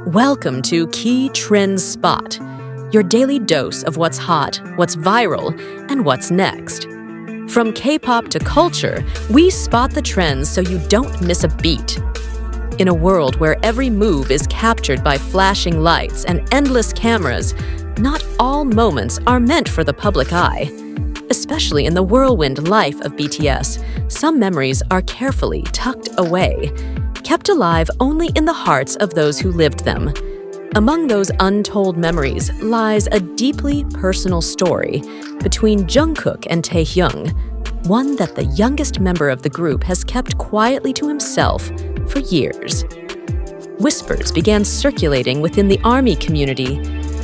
Welcome to Key Trend Spot, your daily dose of what's hot, what's viral, and what's next. From K-pop to culture, we spot the trends so you don't miss a beat. In a world where every move is captured by flashing lights and endless cameras, not all moments are meant for the public eye. Especially in the whirlwind life of BTS, some memories are carefully tucked away, kept alive only in the hearts of those who lived them. Among those untold memories lies a deeply personal story between Jungkook and Taehyung, one that the youngest member of the group has kept quietly to himself for years. Whispers began circulating within the ARMY community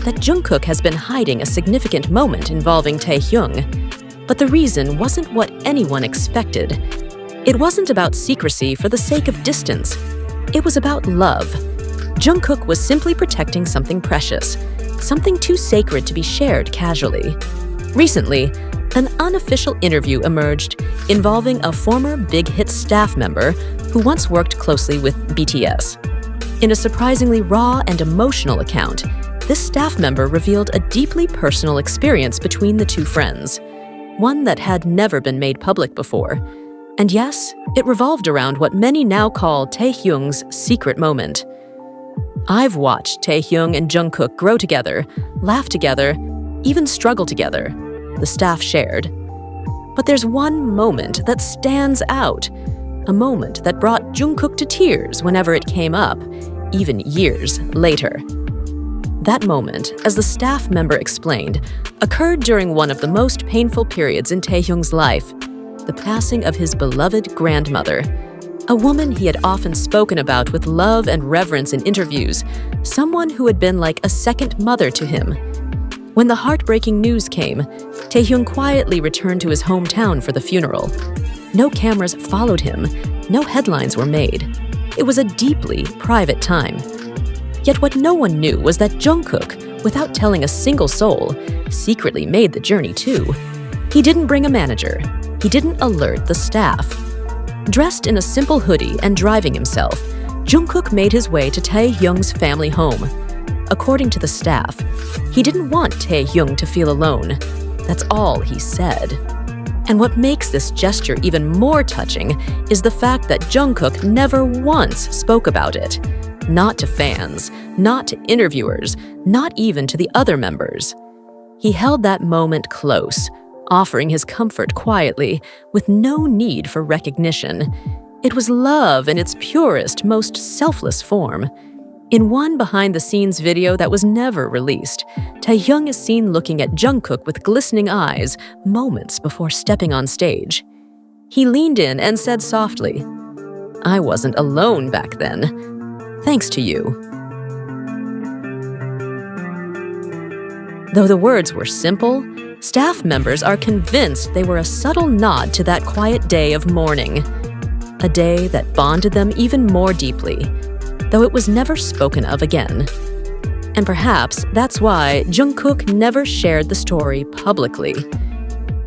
that Jungkook has been hiding a significant moment involving Taehyung. But the reason wasn't what anyone expected. It wasn't about secrecy for the sake of distance. It was about love. Jungkook was simply protecting something precious, something too sacred to be shared casually. Recently, an unofficial interview emerged involving a former Big Hit staff member who once worked closely with BTS. In a surprisingly raw and emotional account, this staff member revealed a deeply personal experience between the two friends, one that had never been made public before. And yes, it revolved around what many now call Taehyung's secret moment. I've watched Taehyung and Jungkook grow together, laugh together, even struggle together, the staff shared. But there's one moment that stands out, a moment that brought Jungkook to tears whenever it came up, even years later. That moment, as the staff member explained, occurred during one of the most painful periods in Taehyung's life, the passing of his beloved grandmother, a woman he had often spoken about with love and reverence in interviews, someone who had been like a second mother to him. When the heartbreaking news came, Taehyung quietly returned to his hometown for the funeral. No cameras followed him, no headlines were made. It was a deeply private time. Yet what no one knew was that Jungkook, without telling a single soul, secretly made the journey too. He didn't bring a manager. He didn't alert the staff. Dressed in a simple hoodie and driving himself, Jungkook made his way to Taehyung's family home. According to the staff, he didn't want Taehyung to feel alone. That's all he said. And what makes this gesture even more touching is the fact that Jungkook never once spoke about it. Not to fans, not to interviewers, not even to the other members. He held that moment close, offering his comfort quietly, with no need for recognition. It was love in its purest, most selfless form. In one behind-the-scenes video that was never released, Taehyung is seen looking at Jungkook with glistening eyes moments before stepping on stage. He leaned in and said softly, "I wasn't alone back then. Thanks to you." Though the words were simple, staff members are convinced they were a subtle nod to that quiet day of mourning, a day that bonded them even more deeply, though it was never spoken of again. And perhaps that's why Jungkook never shared the story publicly.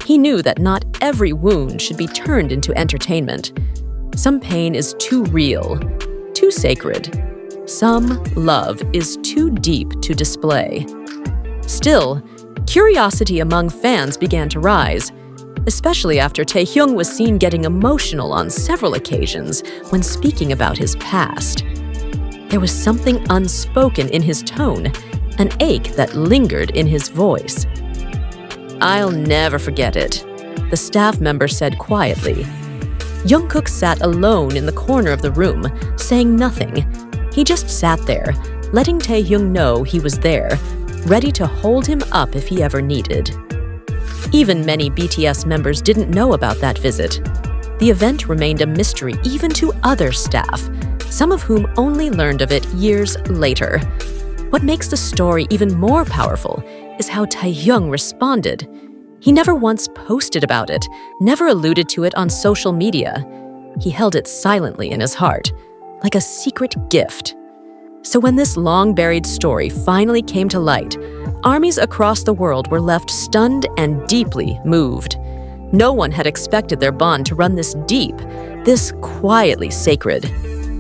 He knew that not every wound should be turned into entertainment. Some pain is too real, too sacred. Some love is too deep to display. Still, curiosity among fans began to rise, especially after Taehyung was seen getting emotional on several occasions when speaking about his past. There was something unspoken in his tone, an ache that lingered in his voice. "I'll never forget it," the staff member said quietly. Jungkook sat alone in the corner of the room, saying nothing. He just sat there, letting Taehyung know he was there, ready to hold him up if he ever needed. Even many BTS members didn't know about that visit. The event remained a mystery even to other staff, some of whom only learned of it years later. What makes the story even more powerful is how Taehyung responded. He never once posted about it, never alluded to it on social media. He held it silently in his heart, like a secret gift. So when this long-buried story finally came to light, armies across the world were left stunned and deeply moved. No one had expected their bond to run this deep, this quietly sacred.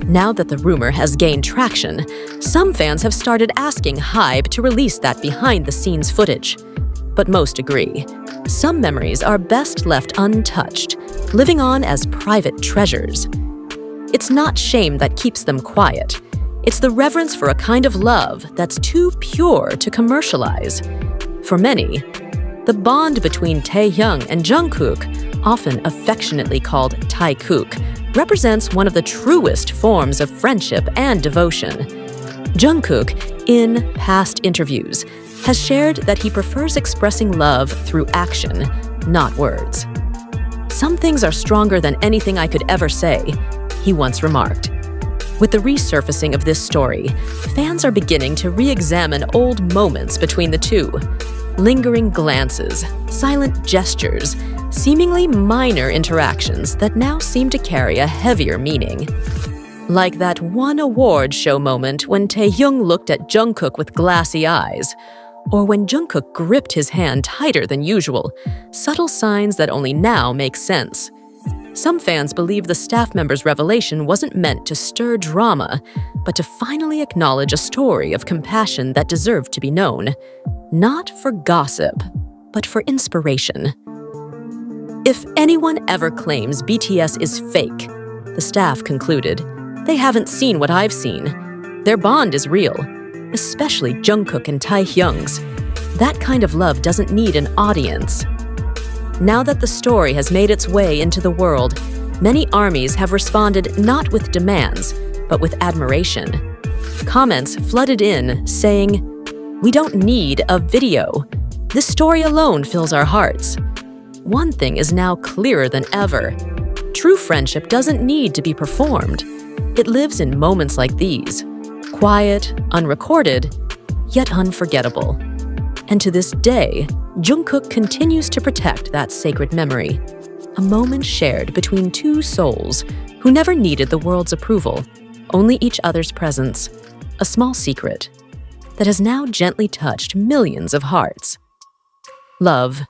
Now that the rumor has gained traction, some fans have started asking HYBE to release that behind-the-scenes footage. But most agree. Some memories are best left untouched, living on as private treasures. It's not shame that keeps them quiet. It's the reverence for a kind of love that's too pure to commercialize. For many, the bond between Taehyung and Jungkook, often affectionately called Taekook, represents one of the truest forms of friendship and devotion. Jungkook, in past interviews, has shared that he prefers expressing love through action, not words. "Some things are stronger than anything I could ever say," he once remarked. With the resurfacing of this story, fans are beginning to re-examine old moments between the two. Lingering glances, silent gestures, seemingly minor interactions that now seem to carry a heavier meaning. Like that one award show moment when Taehyung looked at Jungkook with glassy eyes, or when Jungkook gripped his hand tighter than usual, subtle signs that only now make sense. Some fans believe the staff member's revelation wasn't meant to stir drama, but to finally acknowledge a story of compassion that deserved to be known. Not for gossip, but for inspiration. If anyone ever claims BTS is fake, the staff concluded, they haven't seen what I've seen. Their bond is real, especially Jungkook and Taehyung's. That kind of love doesn't need an audience. Now that the story has made its way into the world, many armies have responded not with demands, but with admiration. Comments flooded in saying, "We don't need a video. This story alone fills our hearts." One thing is now clearer than ever. True friendship doesn't need to be performed. It lives in moments like these, quiet, unrecorded, yet unforgettable. And to this day, Jungkook continues to protect that sacred memory, a moment shared between two souls who never needed the world's approval, only each other's presence, a small secret that has now gently touched millions of hearts. Love